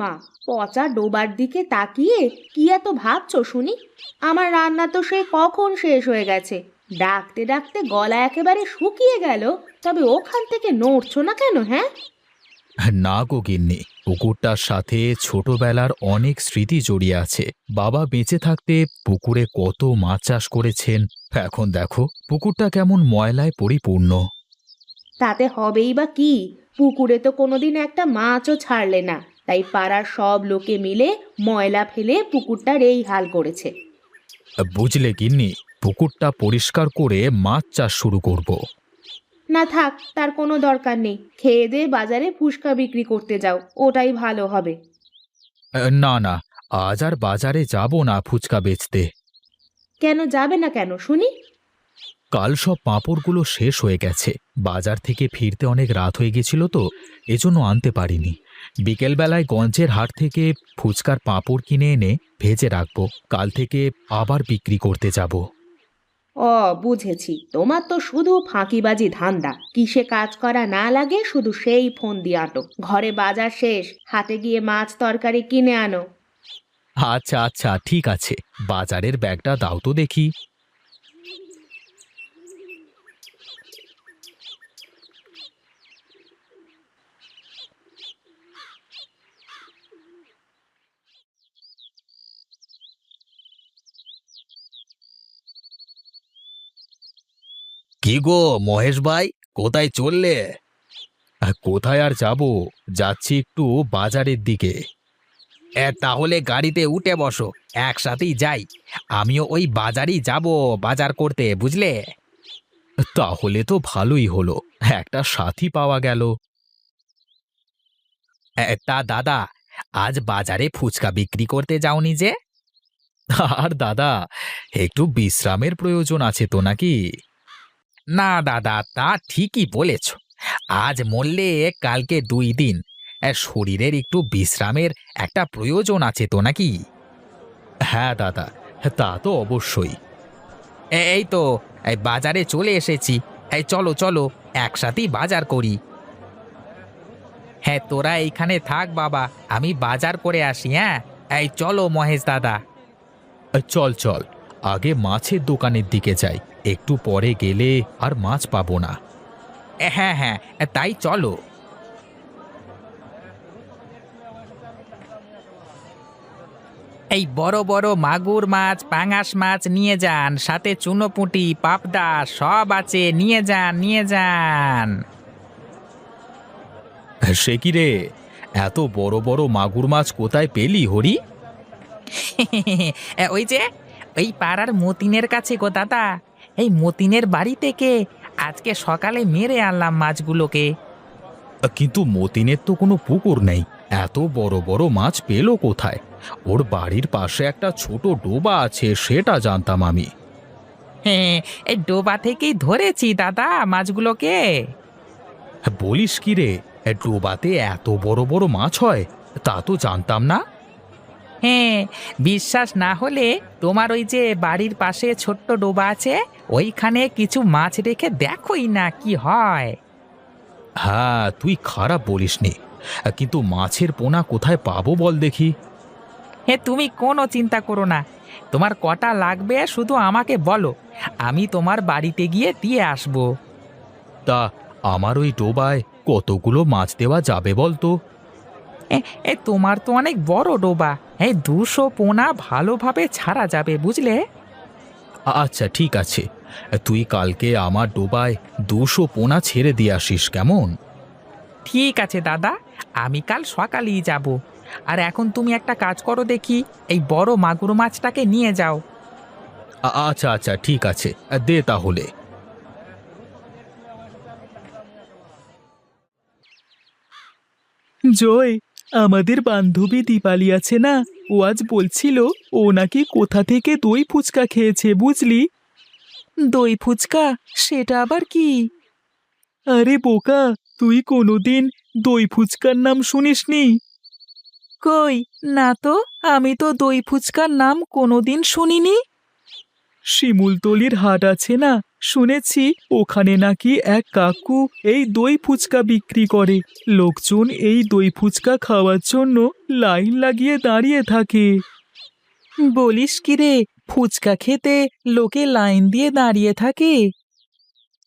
মা, পচা ডোবার দিকে তাকিয়ে কি এত ভাবছো শুনি? আমার রান্না তো সে কখন শেষ হয়ে গেছে। ডাকতে ডাকতে গলা একেবারে শুকিয়ে গেল, তবে ওখান থেকে নড়ছো না কেন? হ্যাঁ, না গো গিন্নি, পুকুরটার সাথে ছোটবেলার অনেক স্মৃতি জড়িয়ে আছে। বাবা বেঁচে থাকতে পুকুরে কত মাছ চাষ করেছেন। এখন দেখো পুকুরটা কেমন ময়লায় পরিপূর্ণ। তাতে হবেই বা কি? পুকুরে তো কোনোদিন একটা মাছও ছাড়লে না, তাই পাড়ার সব লোকে মিলে ময়লা ফেলে পুকুরটার এই হাল করেছে। বুঝলে গিন্নি, পুকুরটা পরিষ্কার করে মাছ চাষ শুরু করব। না থাক, তার কোনো দরকার নেই। খেয়ে দিয়ে বাজারে ফুচকা বিক্রি করতে যাও, ওটাই ভালো হবে। না না, আজ আর বাজারে যাব না ফুচকা বেচতে। কেন যাবে না কেন শুনি? কাল সব পাঁপড়গুলো শেষ হয়ে গেছে। বাজার থেকে ফিরতে অনেক রাত হয়ে গেছিল তো, এজন্য আনতে পারিনি। বিকেলবেলায় গঞ্জের হাট থেকে ফুচকার পাঁপড় কিনে এনে ভেজে রাখবো, কাল থেকে আবার বিক্রি করতে যাব। ও, বুঝেছি, তোমার তো শুধু ফাঁকিবাজি ধান্দা। কিসে কাজ করা না লাগে শুধু সেই ফোন দিয়ে আটো। ঘরে বাজার শেষ, হাটে গিয়ে মাছ তরকারি কিনে আনো। আচ্ছা আচ্ছা, ঠিক আছে, বাজারের ব্যাগটা দাও তো দেখি। কি গো মহেশ ভাই, কোথায় চললে? কোথায় আর যাব, যাচ্ছি একটু বাজারের দিকে। তাহলে গাড়িতে উঠে বসো, একসাথেই যাই। আমিও ওই বাজারই যাব, বাজার করতে, বুঝলে? তাহলে তো ভালোই হলো, একটা সাথী পাওয়া গেল। তা দাদা, আজ বাজারে ফুচকা বিক্রি করতে যাওনি যে? আর দাদা, একটু বিশ্রামের প্রয়োজন আছে তো নাকি? না দাদা, তা ঠিকই বলেছ। আজ মরলে কালকে 2 দিন, শরীরের একটু বিশ্রামের একটা প্রয়োজন আছে তো নাকি? হ্যাঁ দাদা, তা তো অবশ্যই। এই তো, এই বাজারে চলে এসেছি। এই চলো চলো, একসাথেই বাজার করি। হ্যাঁ, তোরা এইখানে থাক বাবা, আমি বাজার করে আসি। হ্যাঁ, এই চলো মহেশ দাদা। চল চল, আগে মাছের দোকানের দিকে যাই, একটু পরে গেলে আর মাছ পাবো না। হ্যাঁ হ্যাঁ, তাই চলো। এই বড় বড় মাগুর মাছ, পাঙাশ মাছ নিয়ে যান, সাথে চুনোপুঁটি, পাবদা সব আছে, নিয়ে যান নিয়ে যান। সে কি রে, এত বড় বড় মাগুর মাছ কোথায় পেলি হরি? ওই যে, ওই পাড়ার মতিনের কাছে গো দাদা। এই মতিনের বাড়ি থেকে আজকে সকালে মেরে আনলাম মাছগুলোকে। কিন্তু মতিনের তো কোনো পুকুর নেই, এত বড় বড় মাছ পেলো কোথায়? ওর বাড়ির পাশে একটা ছোট ডোবা আছে, সেটা জানতাম আমি। হ্যাঁ, এই ডোবা থেকেই ধরেছি দাদা মাছগুলোকে। বলিস কি রে, ডোবাতে এত বড় বড় মাছ হয়? তা তো জানতাম না। হ্যাঁ, বিশ্বাস না হলে তোমার ওই যে বাড়ির পাশে ছোট্ট ডোবা আছে, ওইখানে কিছু মাছ রেখে দেখোই না কি হয়। হ্যাঁ, তুই খারাপ বলিসনি, কিন্তু মাছের পোনা কোথায় পাবো বল দেখি? হে, তুমি কোনো চিন্তা করো না, তোমার কটা লাগবে শুধু আমাকে বলো, আমি তোমার বাড়িতে গিয়ে দিয়ে আসবো। তা আমার ওই ডোবায় কতগুলো মাছ দেওয়া যাবে বলতো? তোমার তো অনেক বড় ডোবা, 200 পোনা ভালোভাবে ছাড়া যাবে, বুঝলে? আচ্ছা ঠিক আছে, তুই কালকে আমার ডোবায় 200 পোনা ছেড়ে দিয়ে আসিস, কেমন? ঠিক আছে দাদা, আমি কাল সকালেই যাব। আর এখন তুমি একটা কাজ করো দেখি, এই বড় মাগুর মাছটাকে নিয়ে যাও। আচ্ছা আচ্ছা ঠিক আছে, দে তাহলে। জয়, আমাদের বান্ধবী দীপালি আছে না, ও আজ বলছিল ও নাকি কোথা থেকে দই ফুচকা খেয়েছে, বুঝলি? দই ফুচকা? সেটা আবার কি? আরে বোকা, তুই কোনোদিন দই ফুচকার নাম শুনিসনি? কই, না তো, আমি তো দই ফুচকার নাম কোনোদিন শুনিনি। শিমুলতলির হাট আছে না, শুনেছি ওখানে নাকি এক কাকু এই দই ফুচকা বিক্রি করে। লোকজন এই দই ফুচকা খাওয়ার জন্য লাইন লাগিয়ে দাঁড়িয়ে থাকে। বলিস কি রে, ফুচকা খেতে লোকে লাইন দিয়ে দাঁড়িয়ে থাকে?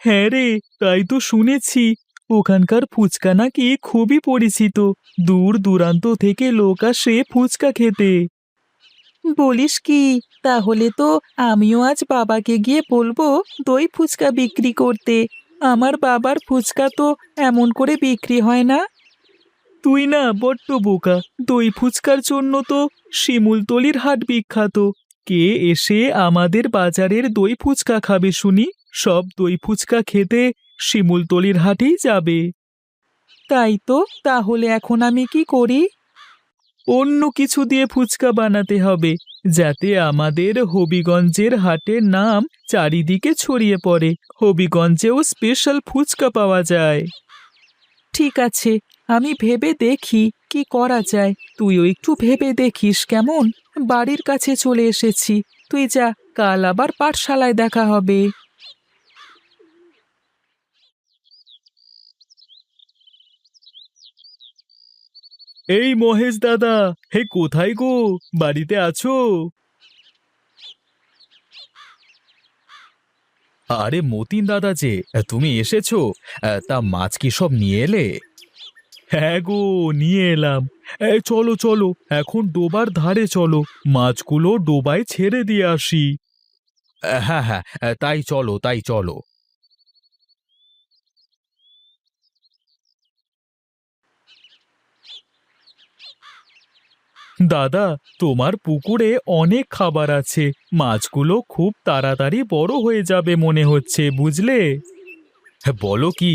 হ্যাঁ রে, তাই তো শুনেছি। ওখানকার ফুচকা নাকি খুবই পরিচিত, দূর দূরান্ত থেকে লোক আসে ফুচকা খেতে। বলিস কি, তাহলে তো আমিও আজ বাবাকে গিয়ে বলবো দই ফুচকা বিক্রি করতে। আমার বাবার ফুচকা তো এমন করে বিক্রি হয় না। তুই না বড্ড বোকা, দই ফুচকার জন্য তো শিমুলতলির হাট বিখ্যাত। কে এসে আমাদের বাজারের দই ফুচকা খাবে শুনি? সব দই ফুচকা খেতে শিমুলতলির হাটেই যাবে। তাই তো, তাহলে এখন আমি কি করি? অন্য কিছু দিয়ে ফুচকা বানাতে হবে, যাতে আমাদের হবিগঞ্জের হাটের নাম চারিদিকে ছড়িয়ে পড়ে, হবিগঞ্জেও স্পেশাল ফুচকা পাওয়া যায়। ঠিক আছে, আমি ভেবে দেখি কি করা যায়। তুইও একটু ভেবে দেখিস কেমন? বাড়ির কাছে চলে এসেছি, তুই যা, কাল আবার পাঠশালায় দেখা হবে। এই মহেশ দাদা, হে কোথায় গো? বাড়িতে আছো? আরে মতিন দাদা যে, তুমি এসেছো? তা মাছ কি সব নিয়ে এলে? হ্যাঁ গো, নিয়ে এলাম। চলো চলো, এখন ডোবার ধারে চলো, মাছগুলো ডোবায় ছেড়ে দিয়ে আসি। হ্যাঁ হ্যাঁ, তাই চলো তাই চলো। দাদা, তোমার পুকুরে অনেক খাবার আছে, মাছগুলো খুব তাড়াতাড়ি বড় হয়ে যাবে মনে হচ্ছে, বুঝলে? বলো কি?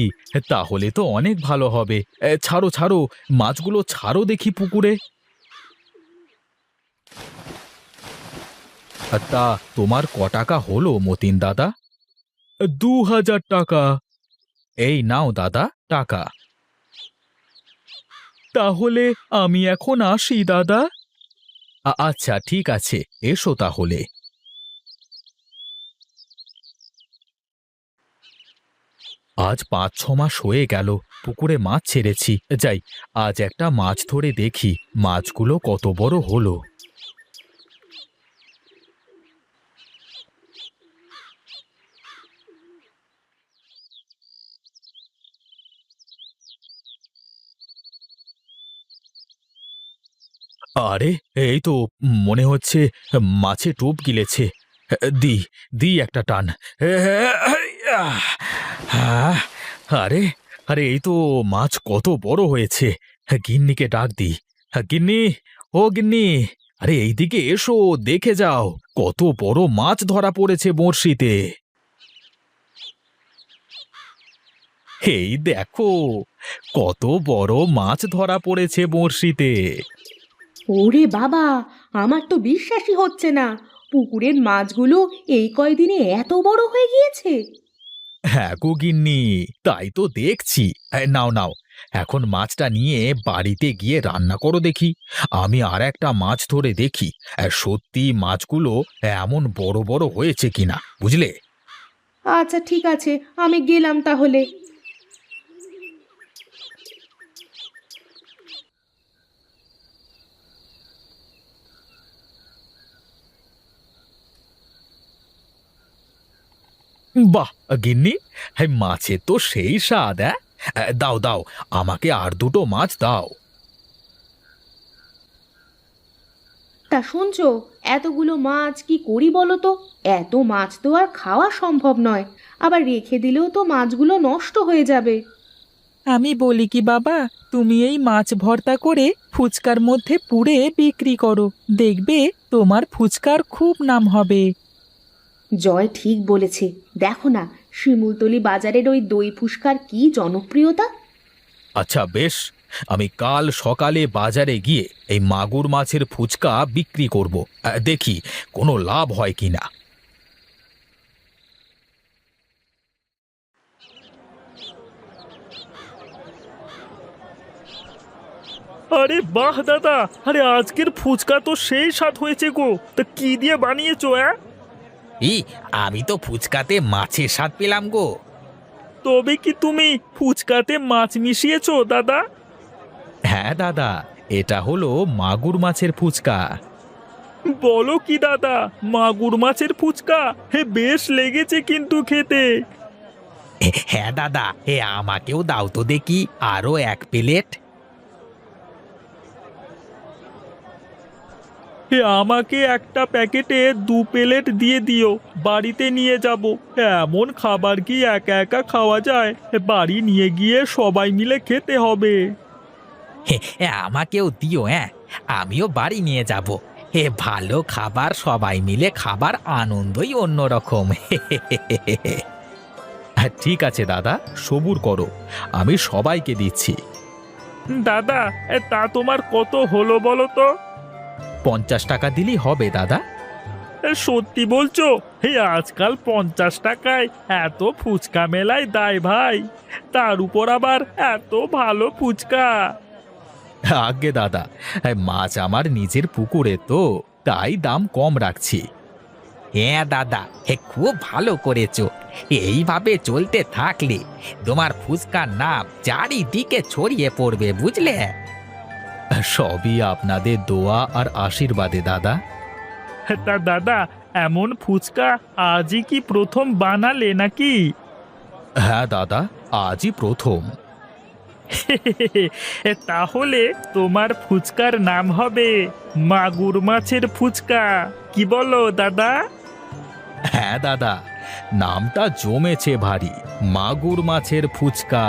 তাহলে তো অনেক ভালো হবে। ছাড়ো ছাড়ো, মাছগুলো ছাড়ো দেখি পুকুরে। তা তোমার ক টাকা হলো মতিন দাদা? 2000 টাকা। এই নাও দাদা টাকা। তাহলে আমি এখন আসি দাদা। আচ্ছা ঠিক আছে, এসো তাহলে। আজ 5-6 মাস হয়ে গেল পুকুরে মাছ ছেড়েছি, যাই আজ একটা মাছ ধরে দেখি মাছগুলো কত বড় হলো। আরে, এই তো মনে হচ্ছে মাছে টোপ গিলেছে। দি দি একটা টান। আরে আরে, এই তো মাছ কত বড় হয়েছে। গিন্নিকে ডাক দি। গিন্নি, ও গিন্নি, আরে এইদিকে এসো, দেখে যাও কত বড় মাছ ধরা পড়েছে বড়শিতে। এই দেখো কত বড় মাছ ধরা পড়েছে বড়শিতে। ওরে বাবা, আমার তো বিশ্বাসই হচ্ছে না, পুকুরের মাছগুলো এই কয়দিনে এত বড় হয়ে গিয়েছে। হ্যাঁ গো গিন্নি, তাই তো দেখছি। নাও নাও, এখন মাছটা নিয়ে বাড়িতে গিয়ে রান্না করো দেখি। আমি আর একটা মাছ ধরে দেখি সত্যি মাছগুলো এমন বড় বড় হয়েছে কিনা, বুঝলে? আচ্ছা ঠিক আছে, আমি গেলাম তাহলে। বাহ গিন্নি, হ্যাঁ মাছের তো সেই স্বাদ। দাও দাও, আমাকে আর দুটো মাছ দাও। তা শুনছো, এতগুলো মাছ কি করি বলো তো? এত মাছ তো আর খাওয়া সম্ভব নয়, আবার রেখে দিলেও তো মাছগুলো নষ্ট হয়ে যাবে। আমি বলি কি বাবা, তুমি এই মাছ ভর্তা করে ফুচকার মধ্যে পুড়ে বিক্রি করো, দেখবে তোমার ফুচকার খুব নাম হবে। জয় ঠিক বলেছে, দেখো না শিমুলতলি বাজারের ওই দই ফুচকার কি জনপ্রিয়তা। আচ্ছা বেশ, আমি কাল সকালে বাজারে গিয়ে এই মাগুর মাছের ফুচকা বিক্রি করব, দেখি কোনো লাভ হয় কিনা। আরে বাহ দাদা, আরে আজকের ফুচকা তো সেই স্বাদ হয়েছে গো। তা কি দিয়ে বানিয়েছো? আমি তো ফুচকাতে মাছের স্বাদ পেলাম গো। তবে কি তুমি ফুচকাতে মাছ মিশিয়েছো দাদা? হ্যাঁ দাদা, এটা হলো মাগুর মাছের ফুচকা। বলো কি দাদা, মাগুর মাছের ফুচকা? হে, বেশ লেগেছে কিন্তু খেতে। হ্যাঁ দাদা, আমাকেও দাও তো দেখি আরো 1 প্লেট। হে, আমাকে একটা প্যাকেটে 2 প্লেট দিয়ে দিও, বাড়িতে নিয়ে যাব। এমন খাবার কি একা একা খাওয়া যায়? বাড়ি নিয়ে গিয়ে সবাই মিলে খেতে হবে। আমাকেও দিও, আমিও বাড়ি নিয়ে যাব। ভালো খাবার সবাই মিলে খাবার আনন্দই অন্যরকম। ঠিক আছে দাদা, সবুর করো, আমি সবাইকে দিচ্ছি। দাদা, তা তোমার কত হলো বলো তো? 50 টাকা দিলেই হবে দাদা। সত্যি বলছো? হে, আজকাল 50 টাকায় এত ফুচকা মেলায় দেয় ভাই? তার উপর আবার এত ভালো ফুচকা। আগে দাদা, মাছ আমার নিজের পুকুরে তো, তাই দাম কম রাখছি। হ্যাঁ দাদা, খুব ভালো করেছো। এইভাবে চলতে থাকলে তোমার ফুচকার নাম চারিদিকে ছড়িয়ে পড়বে, বুঝলে? সবই আপনাদের দোয়া আর আশীর্বাদে দাদা। তা দাদা, এমন ফুচকা আজই কি প্রথম বানালে নাকি? হ্যাঁ দাদা, আজই প্রথম। তাহলে তোমার ফুচকার নাম হবে মাগুর মাছের ফুচকা। কি বলো দাদা? হ্যাঁ দাদা, নামটা জমেছে ভারী, মাগুর মাছের ফুচকা।